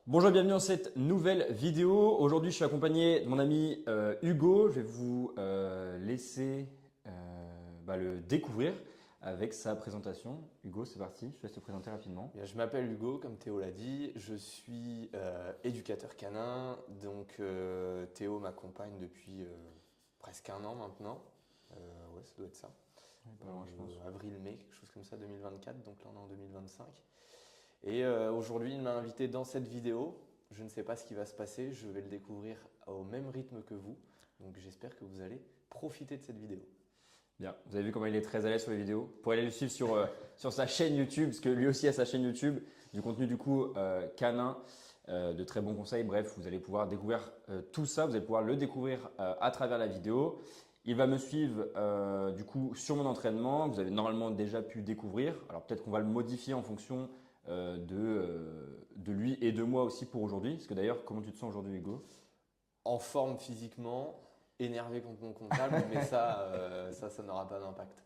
Bonjour, bienvenue dans cette nouvelle vidéo. Aujourd'hui, je suis accompagné de mon ami Hugo. Je vais vous laisser le découvrir avec sa présentation. Hugo, c'est parti, je te laisse te présenter rapidement. Bien, je m'appelle Hugo, comme Théo l'a dit. Je suis éducateur canin. Donc, Théo m'accompagne depuis presque un an maintenant. Ouais, ça doit être ça. Pas loin, je pense. Avril-mai, quelque chose comme ça, 2024. Donc là, on est en 2025. Et aujourd'hui, il m'a invité dans cette vidéo. Je ne sais pas ce qui va se passer. Je vais le découvrir au même rythme que vous. Donc, j'espère que vous allez profiter de cette vidéo. Bien, vous avez vu comment il est très à l'aise sur les vidéos. Vous pourrez aller le suivre sur sa chaîne YouTube, parce que lui aussi a sa chaîne YouTube, du contenu du coup canin, de très bons conseils. Bref, vous allez pouvoir découvrir tout ça, vous allez pouvoir le découvrir à travers la vidéo. Il va me suivre du coup sur mon entraînement, vous avez normalement déjà pu découvrir. Alors peut-être qu'on va le modifier en fonction de lui et de moi aussi pour aujourd'hui. Parce que d'ailleurs, comment tu te sens aujourd'hui, Hugo? En forme physiquement, énervé contre mon comptable, mais ça n'aura pas d'impact.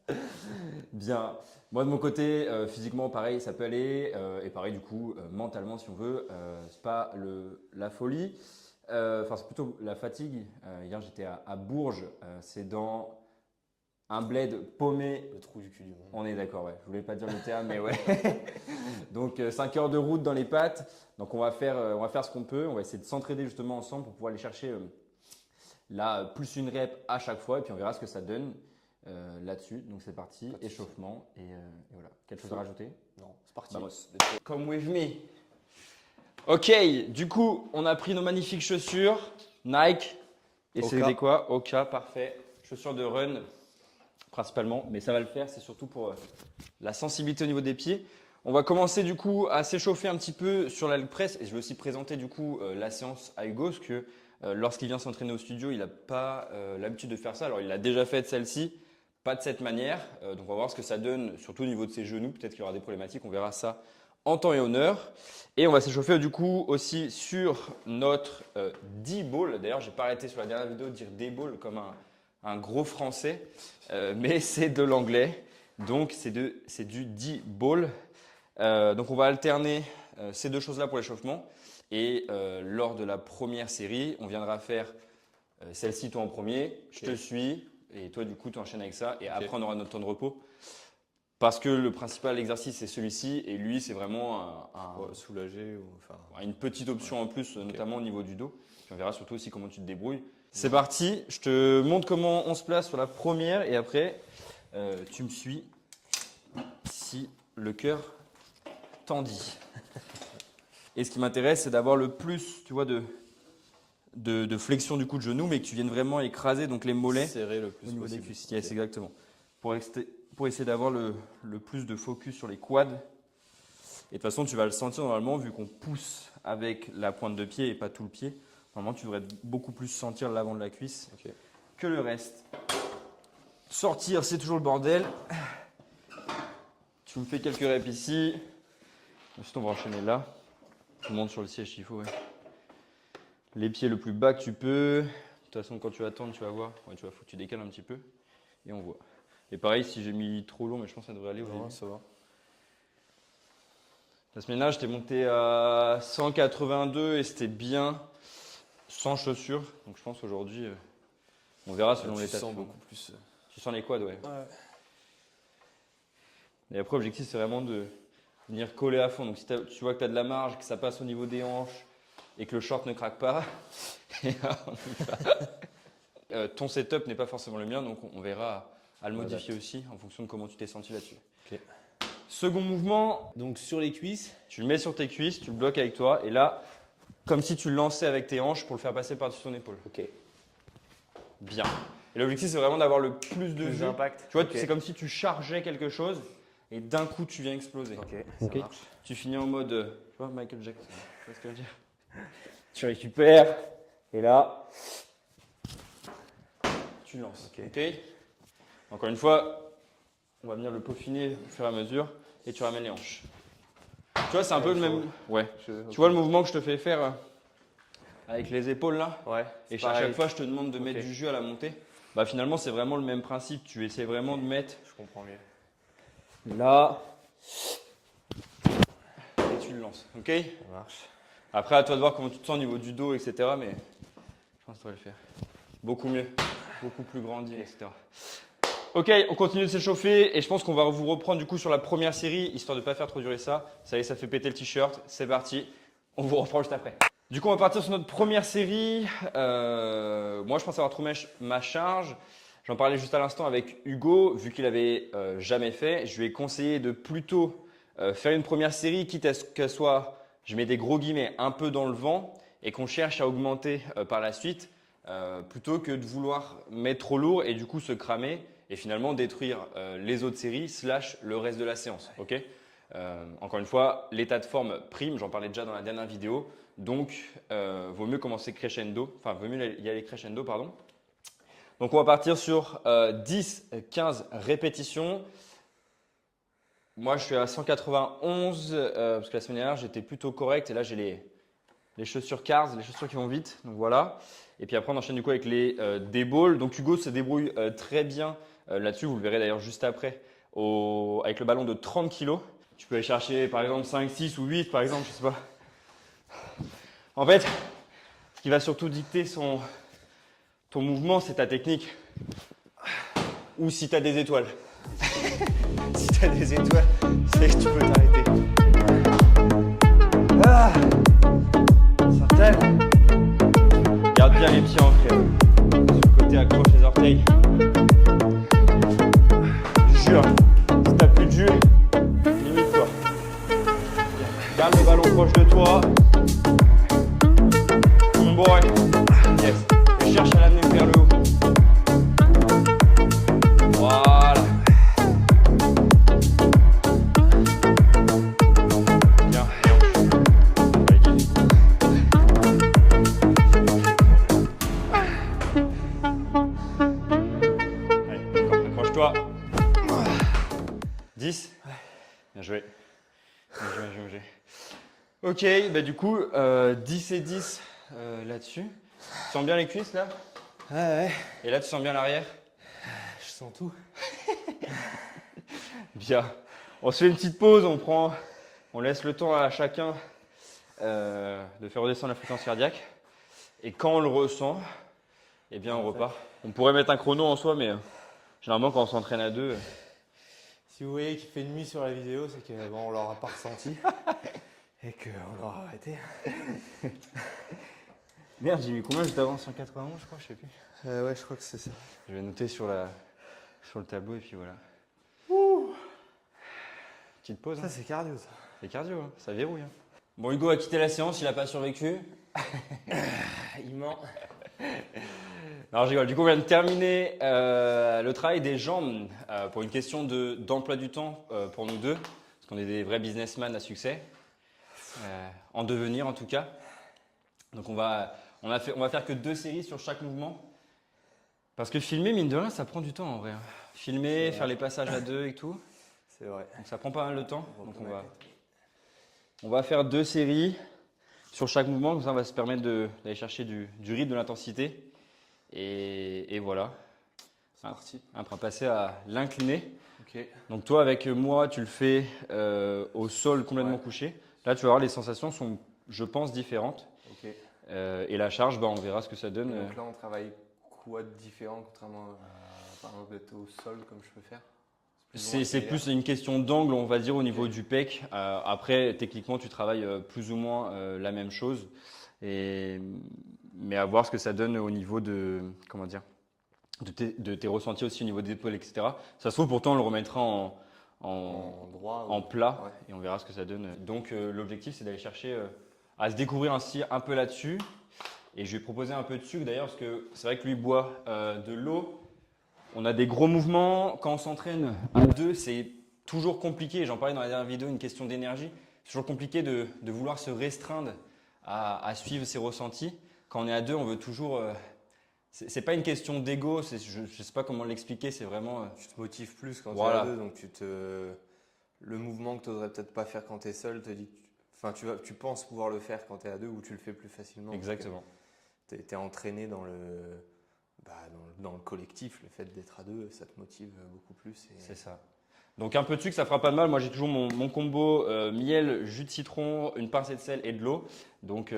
Bien. Moi de mon côté, physiquement pareil, ça peut aller. Et pareil du coup, mentalement si on veut, c'est pas la folie. Enfin, c'est plutôt la fatigue. Hier j'étais à Bourges, c'est dans un bled paumé. Le trou du cul du monde. On est d'accord, ouais. Je voulais pas dire le terme, mais ouais. Donc 5 heures de route dans les pattes. Donc on va faire ce qu'on peut. On va essayer de s'entraider justement ensemble pour pouvoir aller chercher là plus une rep à chaque fois. Et puis on verra ce que ça donne là-dessus. Donc c'est parti, échauffement et voilà. Quelque chose à rajouter? Non, c'est parti. Vamos. Come with me. Ok, du coup, on a pris nos magnifiques chaussures Nike. Et c'est des quoi? Oka, parfait. Chaussures de run principalement, mais ça va le faire. C'est surtout pour la sensibilité au niveau des pieds. On va commencer du coup à s'échauffer un petit peu sur la leg press et je vais aussi présenter du coup la séance à Hugo parce que lorsqu'il vient s'entraîner au studio, il n'a pas l'habitude de faire ça. Alors il l'a déjà fait celle-ci, pas de cette manière. Donc on va voir ce que ça donne, surtout au niveau de ses genoux. Peut-être qu'il y aura des problématiques, on verra ça en temps et en heure. Et on va s'échauffer du coup aussi sur notre D-ball. D'ailleurs, j'ai pas arrêté sur la dernière vidéo de dire D-ball comme un gros français, mais c'est de l'anglais. Donc c'est du D-ball. Donc on va alterner ces deux choses-là pour l'échauffement. Et lors de la première série, on viendra faire celle-ci toi en premier, je te suis, et toi du coup tu enchaînes avec ça. Et après on aura notre temps de repos. Parce que le principal exercice c'est celui-ci et lui c'est vraiment soulager ou une petite option en plus, notamment au niveau du dos. Puis on verra surtout aussi comment tu te débrouilles. C'est parti, je te montre comment on se place sur la première et après tu me suis si le cœur t'en dit. Et ce qui m'intéresse c'est d'avoir le plus tu vois, de flexion du coup de genou mais que tu viennes vraiment écraser donc les mollets serrer le plus au niveau possible. des cuisses. Yes, exactement. Pour essayer d'avoir le plus de focus sur les quads. Et de toute façon, tu vas le sentir normalement, vu qu'on pousse avec la pointe de pied et pas tout le pied. Normalement, tu devrais beaucoup plus sentir l'avant de la cuisse que le reste. Sortir, c'est toujours le bordel. Tu me fais quelques reps ici. Ensuite, on va enchaîner là. Tu montes sur le siège s'il faut. Ouais. Les pieds le plus bas que tu peux. De toute façon, quand tu vas tendre, tu vas voir. Ouais, tu vois, faut que tu décales un petit peu. Et on voit. Et pareil, si j'ai mis trop long, mais je pense que ça devrait aller aujourd'hui. Ça va. La semaine dernière, j'étais monté à 182 et c'était bien sans chaussures. Donc je pense qu'aujourd'hui, on verra selon l'état. Tu sens beaucoup plus. Tu sens les quads, ouais. Et après, l'objectif, c'est vraiment de venir coller à fond. Donc si tu vois que tu as de la marge, que ça passe au niveau des hanches et que le short ne craque pas, ton setup n'est pas forcément le mien, donc on verra à le modifier aussi en fonction de comment tu t'es senti là-dessus. Okay. Second mouvement, donc sur les cuisses, tu le mets sur tes cuisses, tu le bloques avec toi et là, comme si tu le lançais avec tes hanches pour le faire passer par-dessus ton épaule. Ok. Bien. Et l'objectif, c'est vraiment d'avoir le plus de jus. D'impact. Tu vois, c'est comme si tu chargeais quelque chose et d'un coup, tu viens exploser. Ça marche. Tu finis en mode, tu vois, Michael Jackson. Tu vois ce que je veux dire? Tu récupères et là, tu lances. Ok. Encore une fois, on va venir le peaufiner au fur et à mesure et tu ramènes les hanches. Tu vois, c'est un peu le même. Ouais. Tu vois le mouvement que je te fais faire avec les épaules là? Ouais. Et à chaque fois, je te demande de mettre du jus à la montée. Bah finalement, c'est vraiment le même principe. Tu essaies vraiment de mettre. Je comprends mieux. Là. Et tu le lances. Ok? Ça marche. Après, à toi de voir comment tu te sens au niveau du dos, etc. Mais je pense que ça va le faire. Beaucoup mieux, beaucoup plus grandi, etc. Ok, on continue de s'échauffer et je pense qu'on va vous reprendre du coup sur la première série, histoire de ne pas faire trop durer ça. Ça y est, ça fait péter le t-shirt, c'est parti. On vous reprend juste après. Du coup, on va partir sur notre première série. Moi, je pense avoir trouvé ma charge. J'en parlais juste à l'instant avec Hugo, vu qu'il avait jamais fait. Je lui ai conseillé de plutôt faire une première série, quitte à ce qu'elle soit, je mets des gros guillemets, un peu dans le vent et qu'on cherche à augmenter par la suite, plutôt que de vouloir mettre trop lourd et du coup se cramer et finalement détruire les autres séries / le reste de la séance. Ok. Encore une fois, l'état de forme prime, j'en parlais déjà dans la dernière vidéo, donc vaut mieux commencer crescendo, enfin vaut mieux y aller crescendo, pardon. Donc on va partir sur 10-15 répétitions. Moi je suis à 191 parce que la semaine dernière j'étais plutôt correct et là j'ai les chaussures Cars, les chaussures qui vont vite, donc voilà. Et puis après on enchaîne du coup avec les D-balls. Donc Hugo se débrouille très bien là-dessus, vous le verrez d'ailleurs juste après, avec le ballon de 30 kg. Tu peux aller chercher par exemple 5, 6 ou 8 par exemple, je sais pas. En fait, ce qui va surtout dicter ton mouvement, c'est ta technique. Ou si tu as des étoiles. Si tu as des étoiles, c'est que tu peux t'arrêter. Ah, s'entraîne. Garde bien les pieds ancrés. Sur le côté, accroche les orteils. Jure, si t'as plus de jus, limite-toi. Garde le ballon proche de toi. Mon boy. Yes. Et cherche à l'amener vers le haut. Voilà. Bien. Allez, accroche-toi. 10. Bien joué. Bien joué. Ok, bah du coup, 10 et 10 là-dessus. Tu sens bien les cuisses là? Ouais. Et là, tu sens bien l'arrière? Je sens tout. Bien. On se fait une petite pause, on laisse le temps à chacun de faire redescendre la fréquence cardiaque. Et quand on le ressent, eh bien on repart. On pourrait mettre un chrono en soi, mais généralement quand on s'entraîne à deux. Si vous voyez qu'il fait nuit sur la vidéo, c'est que bon, on l'aura pas ressenti et qu'on l'aura arrêté. Merde, j'ai mis combien juste avant? 191 je crois, je sais plus. Ouais, je crois que c'est ça. Je vais noter sur le tableau et puis voilà. Ouh. Petite pause. Ça, c'est cardio, ça. C'est cardio, hein. Ça verrouille. Hein. Bon, Hugo a quitté la séance, il n'a pas survécu. Il ment. Non, je rigole. Du coup, on vient de terminer le travail des jambes pour une question d'emploi du temps pour nous deux, parce qu'on est des vrais businessmen à succès, en devenir en tout cas. Donc, on va faire que 2 séries sur chaque mouvement, parce que filmer, mine de rien, ça prend du temps en vrai. Filmer, faire les passages à 2 et tout. C'est vrai. Donc, ça prend pas mal de temps. Donc, on va faire 2 séries sur chaque mouvement, comme ça, on va se permettre d'aller chercher du rythme, de l'intensité. Et voilà. C'est parti. Après, on va passer à l'incliné. Ok. Donc toi, avec moi, tu le fais au sol complètement couché. Là, tu vas voir, les sensations sont, je pense, différentes. Ok. Et la charge, on verra ce que ça donne. Donc là, on travaille quoi de différent, contrairement à par exemple d'être au sol comme je peux faire? C'est plus une question d'angle, on va dire, au niveau du pec. Après, techniquement, tu travailles plus ou moins la même chose. Mais à voir ce que ça donne au niveau de, comment dire, de tes ressentis aussi au niveau des épaules, etc. Ça se trouve, pourtant, on le remettra en plat et on verra ce que ça donne. Donc, l'objectif, c'est d'aller chercher à se découvrir ainsi un peu là-dessus. Et je vais proposer un peu de sucre d'ailleurs, parce que c'est vrai que lui boit de l'eau. On a des gros mouvements. Quand on s'entraîne à 2, c'est toujours compliqué. J'en parlais dans la dernière vidéo, une question d'énergie. C'est toujours compliqué de vouloir se restreindre à suivre ses ressentis. Quand on est à 2, on veut toujours… c'est pas une question d'ego, je ne sais pas comment l'expliquer, c'est vraiment… Tu te motives plus quand tu es à 2, donc le mouvement que tu n'oserais peut-être pas faire quand tu es seul, tu penses pouvoir le faire quand tu es à 2 ou tu le fais plus facilement. Exactement. Tu es entraîné dans le collectif, le fait d'être à 2, ça te motive beaucoup plus. C'est ça. Donc un peu de sucre, ça fera pas de mal. Moi, j'ai toujours mon combo miel, jus de citron, une pincée de sel et de l'eau. Donc,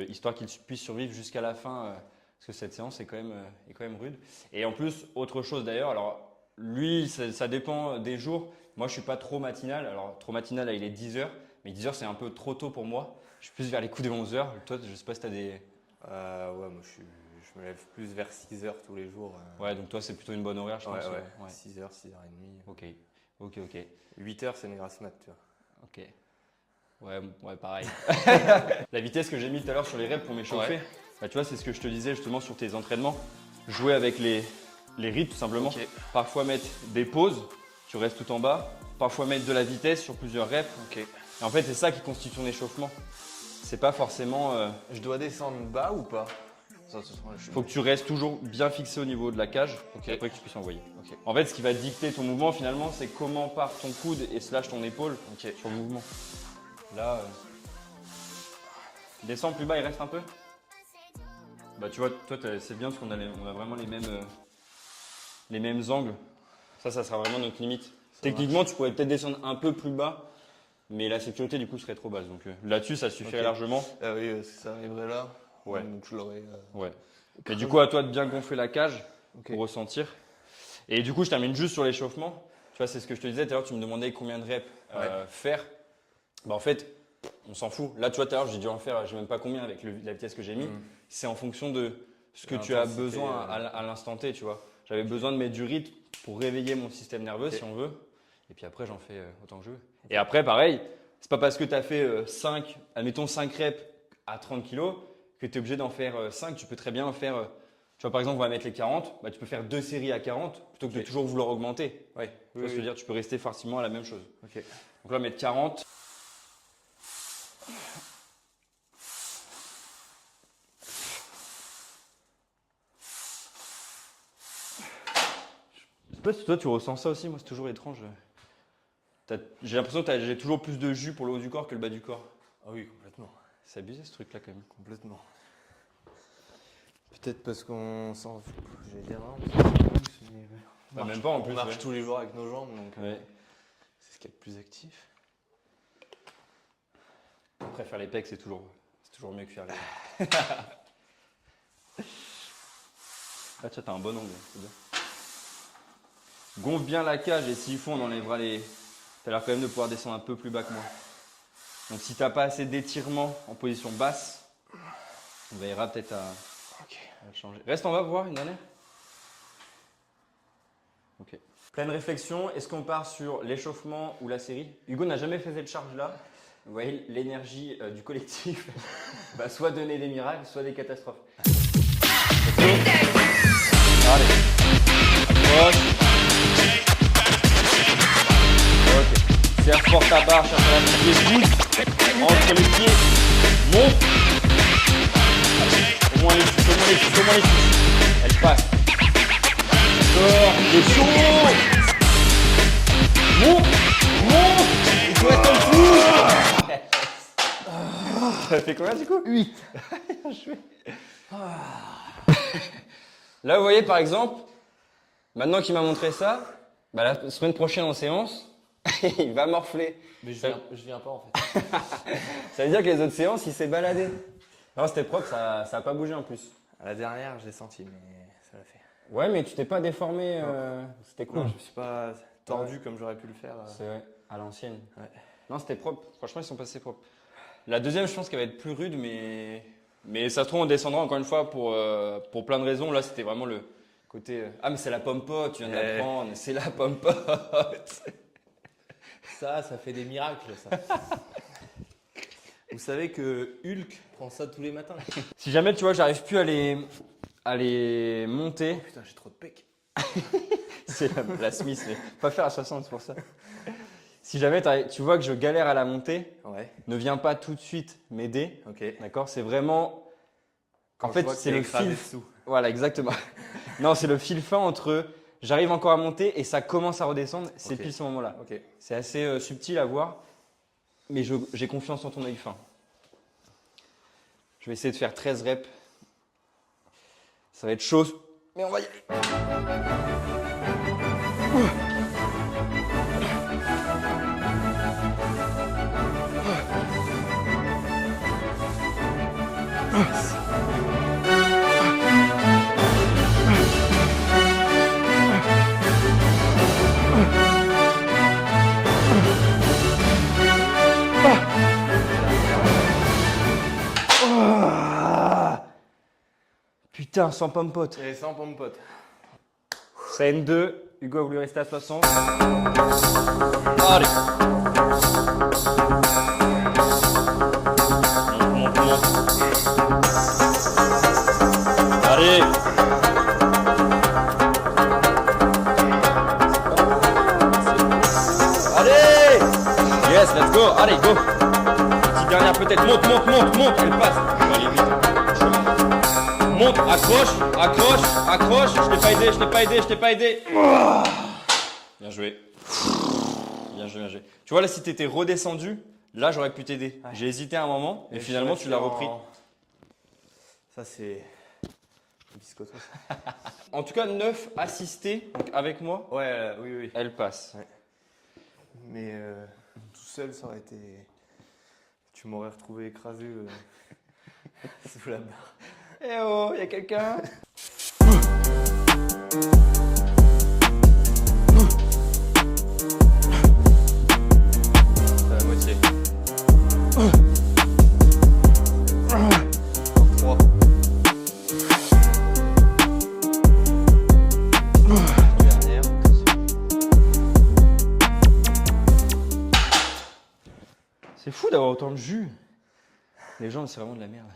histoire qu'il puisse survivre jusqu'à la fin, parce que cette séance est quand même rude. Et en plus, autre chose d'ailleurs, alors lui, ça dépend des jours. Moi, je suis pas trop matinal. Alors, trop matinal, là, il est 10h. Mais 10h, c'est un peu trop tôt pour moi. Je suis plus vers les coups de 11h. Toi, je sais pas si tu as des… Ouais, moi je me lève plus vers 6h tous les jours. Ouais, donc toi, c'est plutôt une bonne horaire, je pense. Ouais. Ouais. 6h, 6h30. Ok. 8h, c'est une grasse mat, tu vois. Ok. Ouais, pareil. La vitesse que j'ai mis tout à l'heure sur les reps pour m'échauffer, bah, tu vois, c'est ce que je te disais justement sur tes entraînements. Jouer avec les rythmes tout simplement. Ok. Parfois mettre des pauses, tu restes tout en bas. Parfois mettre de la vitesse sur plusieurs reps. Ok. Et en fait, c'est ça qui constitue ton échauffement. C'est pas forcément… Je dois descendre bas ou pas? Il faut que tu restes toujours bien fixé au niveau de la cage Ok. et après que tu puisses envoyer. Ok. En fait, ce qui va dicter ton mouvement finalement, c'est comment part ton coude et slash ton épaule sur le mouvement. Là, descends plus bas, il reste un peu. Bah tu vois, toi c'est bien parce qu'on a vraiment les mêmes angles. Ça sera vraiment notre limite. Techniquement, tu pourrais peut-être descendre un peu plus bas, mais la sécurité du coup serait trop basse. Donc là-dessus, ça suffirait largement. Ah oui, si ça arriverait là, Ouais. donc je l'aurais… Ouais. Mais du coup, à toi de bien gonfler la cage pour ressentir. Et du coup, je termine juste sur l'échauffement. Tu vois, c'est ce que je te disais tout à l'heure, tu me demandais combien de reps faire. Bah en fait, on s'en fout. Là, tu vois, tout à l'heure, j'ai dû en faire, je ne sais même pas combien avec la vitesse que j'ai mis. C'est en fonction de ce que tu as besoin à l'instant T, tu vois. J'avais besoin de mettre du rythme pour réveiller mon système nerveux, si on veut. Et puis après, j'en fais autant que je veux. Et après, pareil, c'est pas parce que tu as fait 5 reps à 30 kg que tu es obligé d'en faire 5. Tu peux très bien en faire, tu vois, par exemple, on va mettre les 40, bah, tu peux faire 2 séries à 40 plutôt que de toujours vouloir augmenter. Ouais. Tu vois ce que je veux dire, tu peux rester facilement à la même chose. Ok. Donc là, mettre 40. Je sais pas si toi tu ressens ça aussi, moi c'est toujours étrange. J'ai l'impression que j'ai toujours plus de jus pour le haut du corps que le bas du corps. Ah oui, complètement. C'est abusé ce truc là quand même. Complètement. Peut-être parce qu'on s'en fout. J'allais dire non, mais Même pas en plus. On marche tous les jours avec nos jambes, donc c'est ce qui est le plus actif. Après faire les pecs c'est toujours mieux que faire les… Ah tiens, t'as un bon angle, c'est bien. Gonfle bien la cage et s'il faut on enlèvera les… T'as l'air quand même de pouvoir descendre un peu plus bas que moi. Donc si t'as pas assez d'étirement en position basse, on veillera peut-être à changer. Reste en bas pour voir une dernière. Ok. Pleine réflexion, est-ce qu'on part sur l'échauffement ou la série? Hugo n'a jamais fait cette charge là. Vous voyez, l'énergie du collectif va soit donner des miracles, soit des catastrophes. Allez. Approche. Ok. Serre fort ta barre, cherche la pied, pousse. Entre les pieds. Monte. Au moins les touches. Elle passe. Sors. Il est chaud. Monte. Il faut être en dessous. Ça fait combien du coup? 8. Là, vous voyez par exemple, maintenant qu'il m'a montré ça, bah, la semaine prochaine en séance, il va morfler. Mais je viens pas en fait. Ça veut dire que les autres séances, il s'est baladé. Non, c'était propre, ça n'a pas bougé en plus. À la dernière, j'ai senti, mais ça l'a fait. Ouais, mais tu t'es pas déformé, c'était cool. Non, je me suis pas tordu comme j'aurais pu le faire. C'est vrai, à l'ancienne. Ouais. Non, c'était propre. Franchement, ils sont passés propres. La deuxième, je pense qu'elle va être plus rude, mais ça se trouve, on descendra encore une fois pour plein de raisons. Là, c'était vraiment le côté… Ah, mais c'est la pomme-pote, tu viens d'apprendre. C'est la pomme-pote. Ça fait des miracles, ça. Vous savez que Hulk prend ça tous les matins. Si jamais, tu vois, j'arrive plus à les monter… Putain, j'ai trop de pecs. C'est la Smith, mais pas faire à 60, c'est pour ça. Si jamais tu vois que je galère à la monter, ne viens pas tout de suite m'aider. Ok. D'accord? C'est vraiment… En fait, c'est le fil… dessous. Voilà, exactement. Non, c'est le fil fin entre j'arrive encore à monter et ça commence à redescendre. C'est pile ce moment-là. Ok. C'est assez subtil à voir, mais j'ai confiance en ton œil fin. Je vais essayer de faire 13 reps. Ça va être chaud, mais on va y aller. Putain, sans pomme-pote. Et sans pompe-pote. Ça N2. Hugo a voulu rester à 60. Allez. Monte. Allez. Allez. Yes, let's go. Allez, go. Petite dernière peut-être. Monte. Elle passe. Je vais aller vite. Monte, accroche. Je t'ai pas aidé. Oh, bien joué. Tu vois là, si t'étais redescendu, là j'aurais pu t'aider. Ouais. J'ai hésité un moment et finalement tu l'as repris. Ça c'est biscotte. En tout cas, 9 assistés avec moi. Ouais, oui. Elle passe. Ouais. Mais tout seul, ça aurait été. Tu m'aurais retrouvé écrasé sous la barre. Eh oh, y a quelqu'un? C'est la moitié. 3. Dernière. C'est fou d'avoir autant de jus. Les jambes, c'est vraiment de la merde.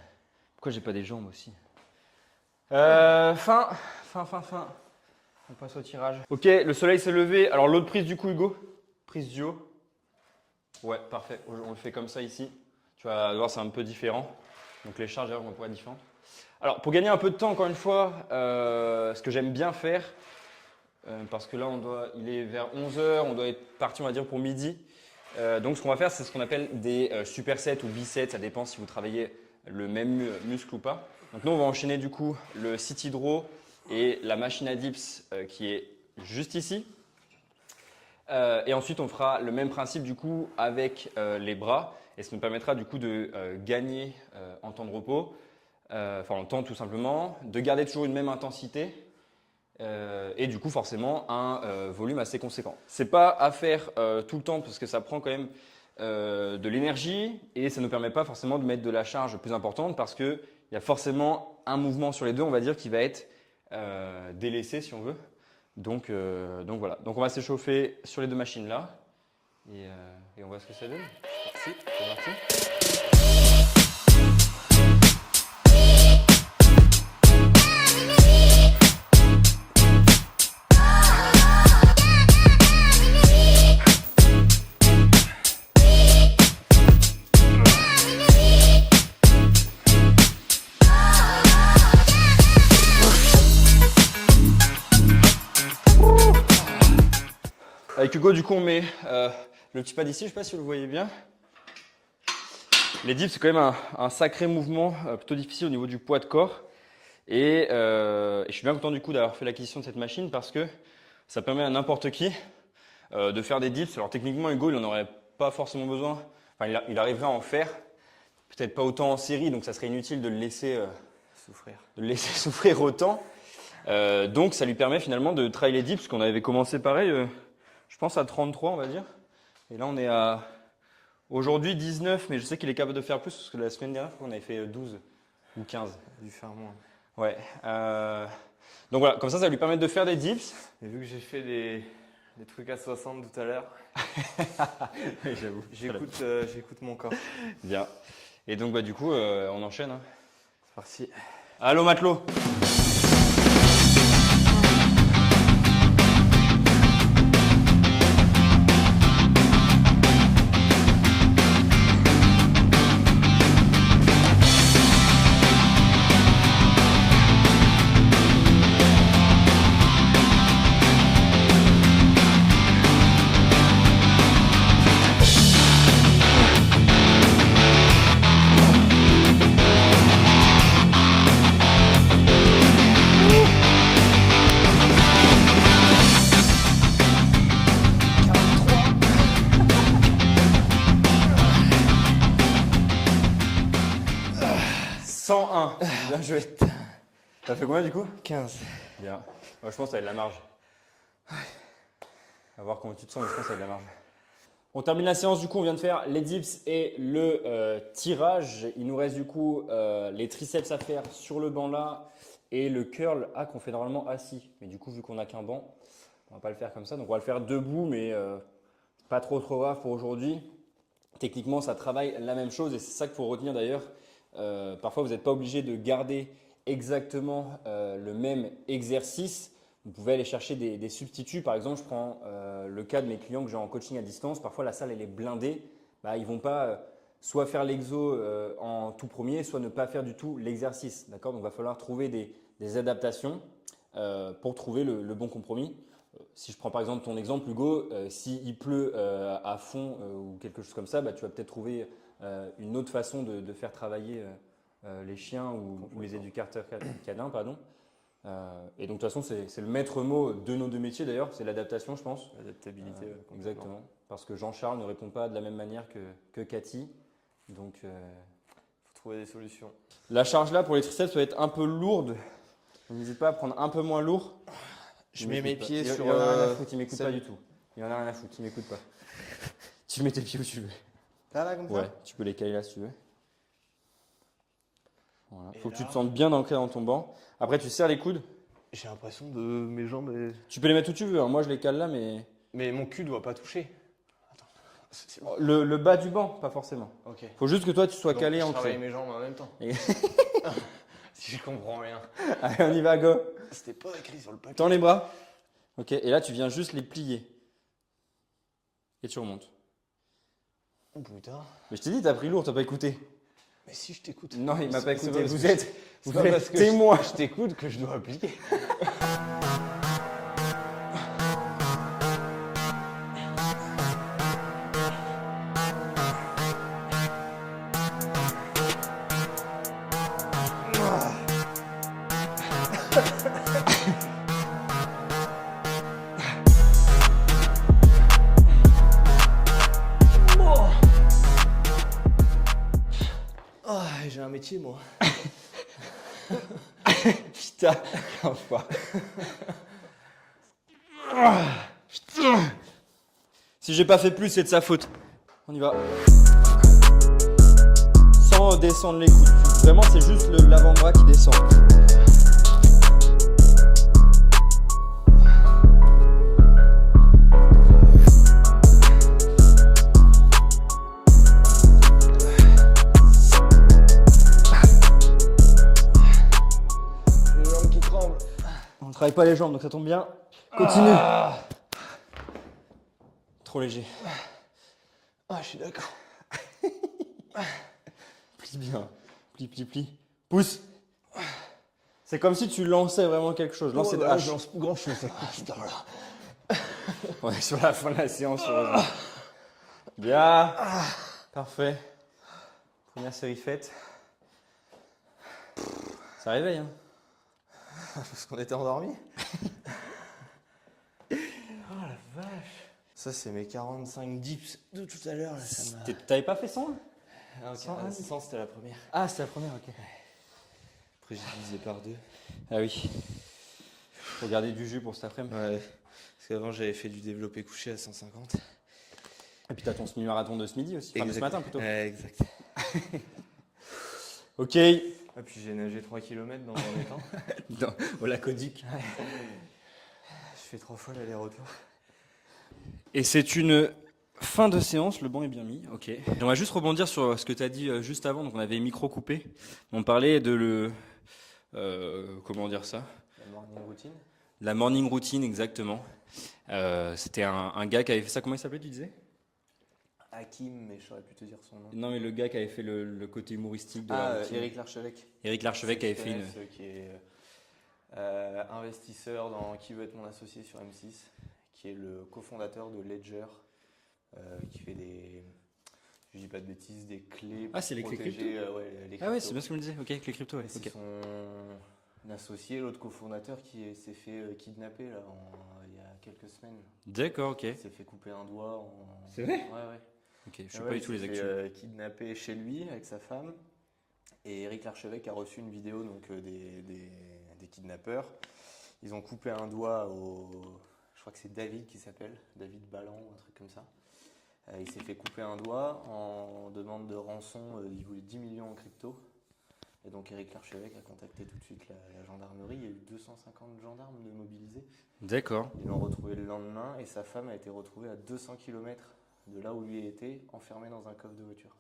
Pourquoi j'ai pas des jambes aussi? Fin. On passe au tirage. Ok, le soleil s'est levé. Alors l'autre prise du coup, Hugo. Prise du haut. Ouais, parfait. On le fait comme ça ici. Tu vas voir, c'est un peu différent. Donc les charges vont pouvoir être différentes. Alors pour gagner un peu de temps, encore une fois, ce que j'aime bien faire, parce que là il est vers 11h, on doit être parti on va dire pour midi. Donc ce qu'on va faire, c'est ce qu'on appelle des supersets ou bisets, ça dépend si vous travaillez le même muscle ou pas. Donc nous on va enchaîner du coup le city draw et la machine à dips qui est juste ici. Et ensuite on fera le même principe du coup avec les bras et ça nous permettra du coup de gagner en temps de repos, enfin en temps tout simplement, de garder toujours une même intensité et du coup forcément un volume assez conséquent. C'est pas à faire tout le temps parce que ça prend quand même de l'énergie et ça ne nous permet pas forcément de mettre de la charge plus importante parce qu'il y a forcément un mouvement sur les deux, on va dire, qui va être délaissé si on veut. Donc voilà, donc on va s'échauffer sur les deux machines là et on voit ce que ça donne. C'est parti. Avec Hugo, du coup, on met le petit pad ici, je ne sais pas si vous le voyez bien. Les dips, c'est quand même un sacré mouvement plutôt difficile au niveau du poids de corps. Et je suis bien content du coup d'avoir fait l'acquisition de cette machine parce que ça permet à n'importe qui de faire des dips. Alors techniquement, Hugo, il n'en aurait pas forcément besoin. Enfin, il arriverait à en faire. Peut-être pas autant en série, donc ça serait inutile de le laisser souffrir autant. Donc ça lui permet finalement de travailler les dips, parce qu'on avait commencé pareil, je pense à 33 on va dire. Et là on est à aujourd'hui 19, mais je sais qu'il est capable de faire plus, parce que la semaine dernière on avait fait 12 ou 15. Il a dû faire moins. Ouais. Donc voilà, comme ça lui permet de faire des dips. Et vu que j'ai fait des trucs à 60 tout à l'heure, oui, j'avoue. J'écoute mon corps. Bien. Et donc du coup on enchaîne. Hein. C'est parti. Allô matelot. 101. Bien joué. T'as fait combien du coup? 15. Bien. Moi, je pense que ça a de la marge. On va voir comment tu te sens, mais je pense que ça a de la marge. On termine la séance, du coup, on vient de faire les dips et le tirage. Il nous reste du coup les triceps à faire sur le banc là et le curl qu'on fait normalement assis. Mais du coup, vu qu'on n'a qu'un banc, on va pas le faire comme ça. Donc, on va le faire debout, mais pas trop grave pour aujourd'hui. Techniquement, ça travaille la même chose et c'est ça qu'il faut retenir d'ailleurs. Parfois, vous n'êtes pas obligé de garder exactement le même exercice. Vous pouvez aller chercher des substituts. Par exemple, je prends le cas de mes clients que j'ai en coaching à distance. Parfois, la salle elle est blindée. Ils ne vont pas soit faire l'exo en tout premier, soit ne pas faire du tout l'exercice. D'accord? Donc, il va falloir trouver des adaptations pour trouver le bon compromis. Si je prends par exemple ton exemple, Hugo, s'il pleut à fond ou quelque chose comme ça, tu vas peut-être trouver une autre façon de faire travailler les chiens ou les éducateurs canins. Pardon. Et donc de toute façon, c'est le maître mot de nos deux métiers d'ailleurs, c'est l'adaptation, je pense. L'adaptabilité. Exactement. Parce que Jean-Charles ne répond pas de la même manière que Cathy. Donc, faut trouver des solutions. La charge là pour les triceps va être un peu lourde. N'hésite pas à prendre un peu moins lourd. Je mets mes pieds sur. Il en a rien à foutre, il m'écoute pas du tout. Il en a rien à foutre, il m'écoute pas. Tu mets tes pieds où tu veux. Là, comme ça? Ouais, tu peux les caler là si tu veux. Voilà. Faut que tu te sentes bien ancré dans ton banc. Après, tu serres les coudes. J'ai l'impression de mes jambes. Tu peux les mettre où tu veux. Moi, je les cale là, mais. Mais mon cul doit pas toucher. Attends. C'est bon. Le bas du banc, pas forcément. Ok. Faut juste que toi, tu sois Donc, calé je ancré. travaille mes jambes en même temps. Et- Si je comprends rien. Allez, on y va, go. C'était pas écrit sur le papier. Tends les bras. Ok, et là, tu viens juste les plier. Et tu remontes. Oh putain. Mais je t'ai dit, t'as pris lourd, t'as pas écouté. Mais si je t'écoute. Non, il m'a pas C'est écouté. parce Vous que êtes C'est pas parce que témoin. je t'écoute que je dois appliquer. J'ai un métier, moi. Putain, enfin. Putain. Si j'ai pas fait plus, c'est de sa faute. On y va. Sans descendre les coudes. Vraiment, c'est juste l'avant-bras qui descend. Les jambes qui tremblent. On ne travaille pas les jambes, donc ça tombe bien. Continue. Trop léger. Ah, je suis d'accord. Plie bien. Plie. Pousse. C'est comme si tu lançais vraiment quelque chose. Lancer de hache. Je lance grand chose. Là. On est sur la fin de la séance, heureusement. Bien. Parfait. Première série faite. Ça réveille, hein? Parce qu'on était endormis. Oh la vache. Ça, c'est mes 45 dips de tout à l'heure. T'avais pas fait 100? Ah, ok. 100, c'était la première. Ah, c'est la première, ok. Après, j'ai divisé par 2. Ah oui. Faut garder du jus pour cet après-midi. Ouais. Parce qu'avant, j'avais fait du développé couché à 150. Et puis t'as ton semi-marathon de ce midi aussi. Enfin, de ce matin plutôt. Ouais, exact. Ok. Et puis, j'ai nagé 3 km dans un étang. Au Lacodique. Je fais 3 fois l'aller-retour. Et c'est une fin de séance, le banc est bien mis, ok. On va juste rebondir sur ce que tu as dit juste avant, donc on avait micro coupé. On parlait de comment dire ça? La morning routine. La morning routine, exactement. C'était un gars qui avait fait ça, comment il s'appelait, tu disais? Hakim, mais je saurais plus te dire son nom. Non, mais le gars qui avait fait le côté humoristique de la routine. Eric Larchevêque. Eric Larchevêque avait fait une... Qui est investisseur dans Qui veut être mon associé sur M6, qui est le cofondateur de Ledger, qui fait des, je dis pas de bêtises, des clés. Ah, c'est les clés crypto. Ouais, les Ah ouais, cryptos. c'est bien ce que je me disais. Ok, avec les cryptos, ouais. Et c'est Ok. son associé, l'autre cofondateur, qui s'est fait kidnapper là, il y a quelques semaines. D'accord, ok. Il s'est fait couper un doigt. C'est vrai? Ouais. Ok, je suis Ah pas ouais, du tout les il s'est actus. fait, kidnapper chez lui avec sa femme. Et Eric Larchevêque a reçu une vidéo donc, des kidnappeurs. Ils ont coupé un doigt je crois que c'est David qui s'appelle, David Ballan ou un truc comme ça. Il s'est fait couper un doigt en demande de rançon, il voulait 10 millions en crypto. Et donc Eric Larchevêque a contacté tout de suite la gendarmerie. Il y a eu 250 gendarmes de mobilisés. D'accord. Ils l'ont retrouvé le lendemain et sa femme a été retrouvée à 200 km de là où lui était, enfermé dans un coffre de voiture.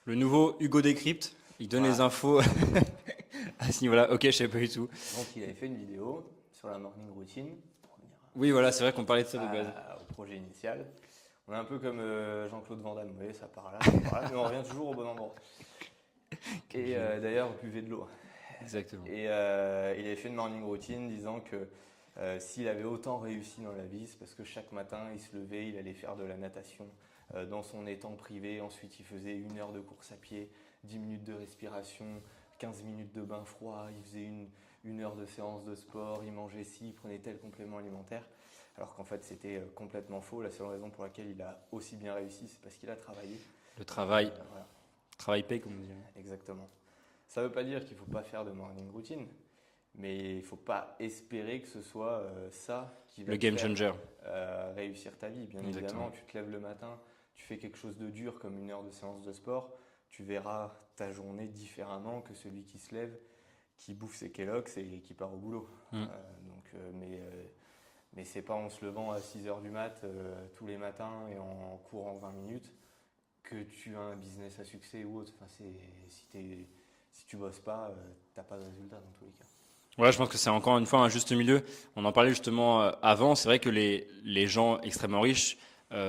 Le nouveau Hugo Décrypte, il donne les infos à ce niveau-là. Ok, je savais pas du tout. Donc il avait fait une vidéo sur la morning routine. Oui, voilà, c'est vrai qu'on parlait de ça de base. Au projet initial. On est un peu comme Jean-Claude Van Damme, vous voyez, ça part là, mais on revient toujours au bon endroit. Et d'ailleurs, buvez de l'eau. Exactement. Et il avait fait une morning routine disant que s'il avait autant réussi dans la vie, c'est parce que chaque matin, il se levait, il allait faire de la natation dans son étang privé. Ensuite, il faisait 1 heure de course à pied, 10 minutes de respiration, 15 minutes de bain froid. Il faisait une heure de séance de sport, il mangeait ci, il prenait tel complément alimentaire. Alors qu'en fait, c'était complètement faux. La seule raison pour laquelle il a aussi bien réussi, c'est parce qu'il a travaillé. Le travail. Voilà. Travail paye, comme on dit. Exactement. Ça ne veut pas dire qu'il ne faut pas faire de morning routine, mais il ne faut pas espérer que ce soit ça qui va le game changer. Réussir ta vie. Bien Exactement. évidemment, tu te lèves le matin, tu fais quelque chose de dur comme 1 heure de séance de sport, tu verras ta journée différemment que celui qui se lève, qui bouffe ses Kellogg's et qui part au boulot. Mais c'est pas en se levant à 6h du mat tous les matins et en courant 20 minutes que tu as un business à succès ou autre. Enfin, si tu bosses pas, t'as pas de résultat dans tous les cas. Ouais, je pense que c'est encore une fois un juste milieu. On en parlait justement avant. C'est vrai que les gens extrêmement riches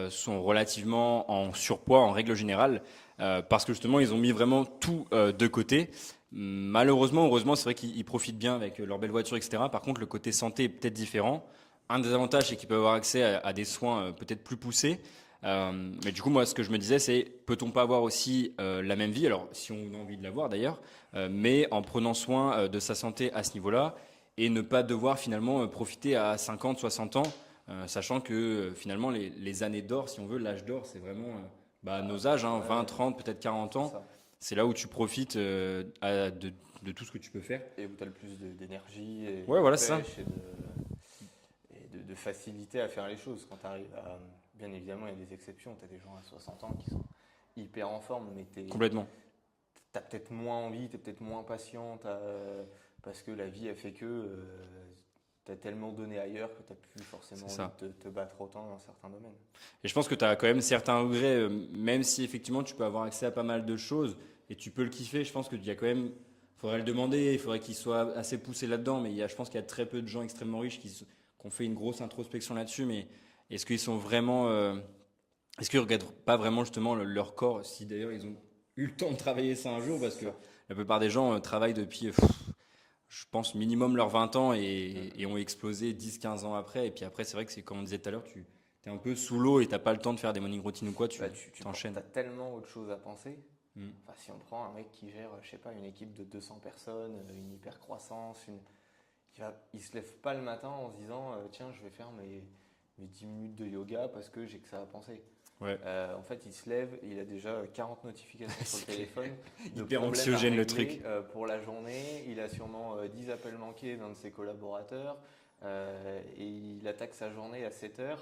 sont relativement en surpoids en règle générale parce que justement ils ont mis vraiment tout de côté. Malheureusement, heureusement, c'est vrai qu'ils profitent bien avec leur belle voiture, etc. Par contre, le côté santé est peut-être différent. Un des avantages, c'est qu'ils peuvent avoir accès à des soins peut-être plus poussés. Mais du coup, moi, ce que je me disais, c'est peut-on pas avoir aussi la même vie, alors si on a envie de l'avoir d'ailleurs, mais en prenant soin de sa santé à ce niveau-là et ne pas devoir finalement profiter à 50, 60 ans, sachant que finalement les années d'or, si on veut, l'âge d'or, c'est vraiment nos âges, 20, 30, peut-être 40 ans. C'est là où tu profites de tout ce que tu peux faire. Et où tu as le plus d'énergie et voilà, ça. De facilité à faire les choses. Quand tu arrives à. Bien évidemment, il y a des exceptions. Tu as des gens à 60 ans qui sont hyper en forme, mais complètement. Tu as peut-être moins envie, tu es peut-être moins patient, parce que la vie a fait que tu as tellement donné ailleurs que tu n'as plus forcément envie de te battre autant dans certains domaines. Et je pense que tu as quand même certains regrets, même si effectivement tu peux avoir accès à pas mal de choses et tu peux le kiffer. Je pense qu'il y a quand même, il faudrait le demander, il faudrait qu'il soit assez poussé là-dedans, mais je pense qu'il y a très peu de gens extrêmement riches qui ont fait une grosse introspection là-dessus, mais est-ce qu'ils sont vraiment, est-ce qu'ils ne regardent pas vraiment justement leur corps, si d'ailleurs ils ont eu le temps de travailler ça un jour, parce que la plupart des gens travaillent depuis, je pense, minimum leurs 20 ans et ont explosé 10-15 ans après. Et puis après, c'est vrai que c'est comme on disait tout à l'heure, tu es un peu sous l'eau et tu n'as pas le temps de faire des morning routines ou quoi, tu t'enchaînes. Tu as tellement autre chose à penser. Enfin, si on prend un mec qui gère, je sais pas, une équipe de 200 personnes, une hyper croissance, il se lève pas le matin en se disant tiens, je vais faire mes 10 minutes de yoga parce que j'ai que ça à penser. Ouais. En fait, il se lève, il a déjà 40 notifications sur le téléphone. Hyper anxiogène le truc. Pour la journée, il a sûrement 10 appels manqués d'un de ses collaborateurs et il attaque sa journée à 7h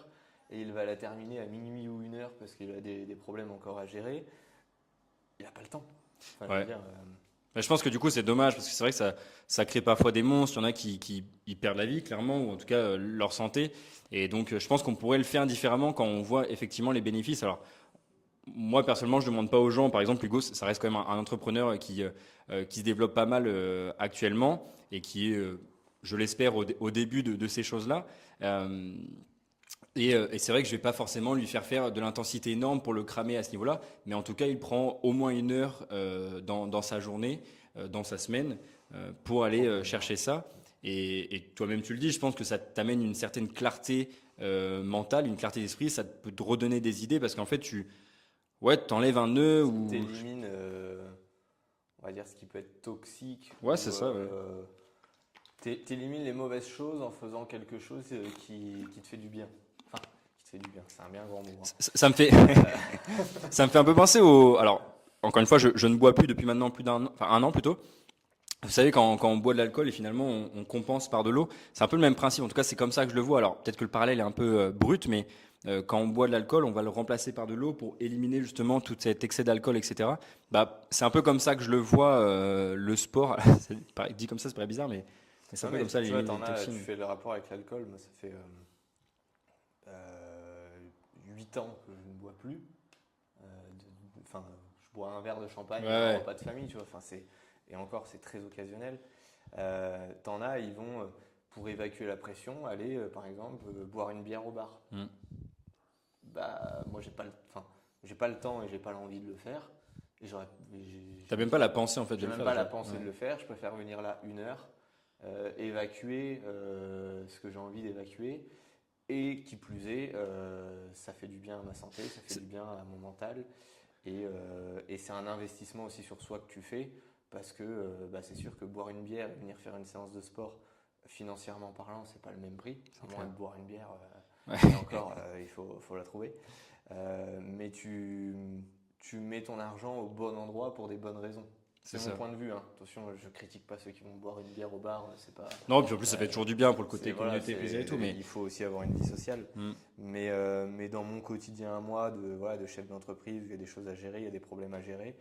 et il va la terminer à minuit ou 1h parce qu'il a des problèmes encore à gérer. Il n'a pas le temps. Enfin, ouais. Je pense que du coup c'est dommage parce que c'est vrai que ça crée parfois des monstres, il y en a qui perdent la vie clairement ou en tout cas leur santé et donc je pense qu'on pourrait le faire différemment quand on voit effectivement les bénéfices. Alors moi personnellement je ne demande pas aux gens, par exemple Hugo ça reste quand même un entrepreneur qui se développe pas mal actuellement et qui est je l'espère au début de ces choses-là. Et c'est vrai que je ne vais pas forcément lui faire de l'intensité énorme pour le cramer à ce niveau-là, mais en tout cas, il prend au moins 1 heure dans sa journée, dans sa semaine, pour aller chercher ça. Et toi-même, tu le dis, je pense que ça t'amène une certaine clarté mentale, une clarté d'esprit, ça peut te redonner des idées, parce qu'en fait, tu t'enlèves un nœud ou... T'élimines, on va dire, ce qui peut être toxique. Ouais, c'est ça, ouais. T'élimines les mauvaises choses en faisant quelque chose qui te fait du bien. C'est du bien, c'est un bien grand mot. Ça me fait, ça me fait un peu penser au. Alors, encore une fois, je ne bois plus depuis maintenant plus d'un an, enfin un an plutôt. Vous savez, quand on boit de l'alcool et finalement on compense par de l'eau, c'est un peu le même principe. En tout cas, c'est comme ça que je le vois. Alors peut-être que le parallèle est un peu brut, mais quand on boit de l'alcool, on va le remplacer par de l'eau pour éliminer justement tout cet excès d'alcool, etc. Bah, c'est un peu comme ça que je le vois, le sport. Dit comme ça, c'est pas bizarre, mais c'est un Non, peu mais comme ça tu les, vois, les tu toxines. fais le rapport avec l'alcool. Moi, ça fait 8 ans que je ne bois plus. Enfin, je bois un verre de champagne Ouais, à un ouais. repas de famille, tu vois. Enfin, et encore, c'est très occasionnel. T'en as, ils vont, pour évacuer la pression, aller, par exemple, boire une bière au bar. Mm. Bah, moi, j'ai pas le temps et j'ai pas l'envie de le faire. Et T'as même pas la pensée en fait de j'ai le même faire. pas Déjà. la pensée Ouais. de le faire. Je préfère venir là 1 heure, évacuer ce que j'ai envie d'évacuer. Et qui plus est, ça fait du bien à ma santé, ça fait du bien à mon mental. Et c'est un investissement aussi sur soi que tu fais. Parce que bah, c'est sûr que boire une bière et venir faire une séance de sport, financièrement parlant, c'est pas le même prix. À moins de boire une bière, et encore, il faut la trouver. Mais tu mets ton argent au bon endroit pour des bonnes raisons. C'est C'est mon ça. point de vue. Hein. Attention, je critique pas ceux qui vont boire une bière au bar. C'est pas. Non, puis en plus ça fait toujours du bien pour le côté C'est- voilà, communauté, plaisir et tout. Mais il faut aussi avoir une vie sociale. Mm. Mais dans mon quotidien à moi, de chef d'entreprise, il y a des choses à gérer, il y a des problèmes à gérer.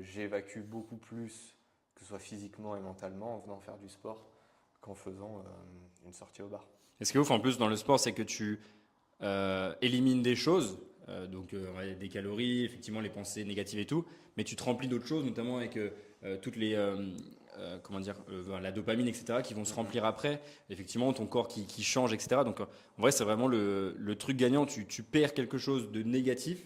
J'évacue beaucoup plus, que ce soit physiquement et mentalement, en venant faire du sport qu'en faisant une sortie au bar. Et ce qui est ouf en plus dans le sport, c'est que tu élimines des choses, ouais, des calories, effectivement les pensées négatives et tout, mais tu te remplis d'autres choses, notamment avec toutes les, comment dire, la dopamine, etc., qui vont se remplir après. Effectivement, ton corps qui change, etc. Donc en vrai, c'est vraiment le truc gagnant. Tu perds quelque chose de négatif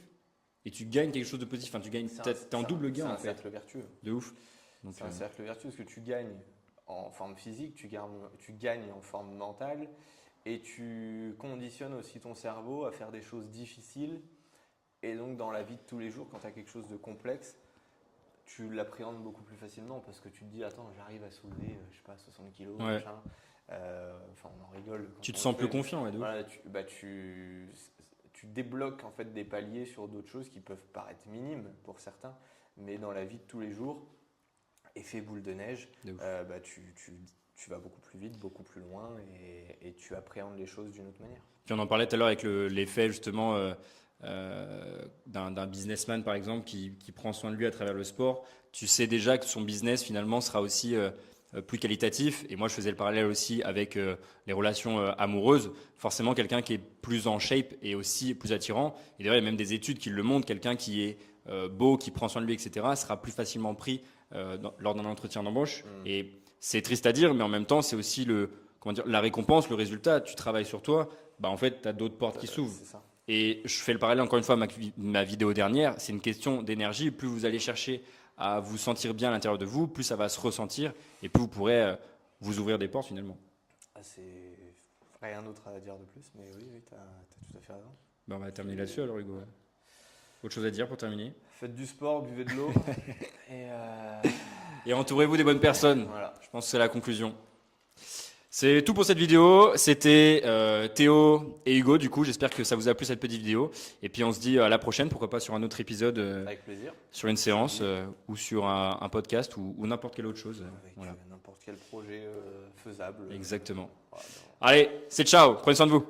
et tu gagnes quelque chose de positif. Enfin, tu gagnes, t'es en double gain en C'est un fait, cercle vertueux. de ouf. Donc, C'est un cercle vertueux parce que tu gagnes en forme physique, tu gagnes en forme mentale et tu conditionnes aussi ton cerveau à faire des choses difficiles. Et donc, dans la vie de tous les jours, quand tu as quelque chose de complexe, tu l'appréhendes beaucoup plus facilement parce que tu te dis, attends, j'arrive à soulever, je sais pas, 60 kilos, Ouais. machin. Enfin, on en rigole. Quand tu te on sens le plus fait. confiant, ouais, de ouf. Voilà, tu débloques en fait des paliers sur d'autres choses qui peuvent paraître minimes pour certains, mais dans la vie de tous les jours, effet boule de neige, De ouf. bah, tu vas beaucoup plus vite, beaucoup plus loin et tu appréhendes les choses d'une autre manière. Puis on en parlait tout à l'heure avec l'effet justement d'un businessman par exemple qui prend soin de lui à travers le sport. Tu sais déjà que son business finalement sera aussi plus qualitatif. Et moi je faisais le parallèle aussi avec les relations amoureuses. Forcément quelqu'un qui est plus en shape est aussi plus attirant. Et d'ailleurs il y a même des études qui le montrent. Quelqu'un qui est beau, qui prend soin de lui, etc. sera plus facilement pris lors d'un entretien d'embauche. Et c'est triste à dire, mais en même temps c'est aussi comment dire, la récompense, le résultat. Tu travailles sur toi. Bah en fait, tu as d'autres portes qui s'ouvrent. C'est ça. Et je fais le parallèle encore une fois à ma vidéo dernière, c'est une question d'énergie. Plus vous allez chercher à vous sentir bien à l'intérieur de vous, plus ça va se ressentir et plus vous pourrez vous ouvrir des portes finalement. C'est rien d'autre à dire de plus, mais oui, tu as tout à fait raison. Ben, on va terminer là-dessus alors Hugo. Autre chose à dire pour terminer? Faites du sport, buvez de l'eau Et entourez-vous des bonnes personnes. Voilà. Je pense que c'est la conclusion. C'est tout pour cette vidéo. C'était Théo et Hugo. Du coup, j'espère que ça vous a plu cette petite vidéo. Et puis on se dit à la prochaine. Pourquoi pas sur un autre épisode, Avec plaisir. sur une séance ou sur un podcast ou n'importe quelle autre chose. Avec Voilà. n'importe quel projet faisable. Exactement. Voilà, Allez, c'est ciao. Prenez soin de vous.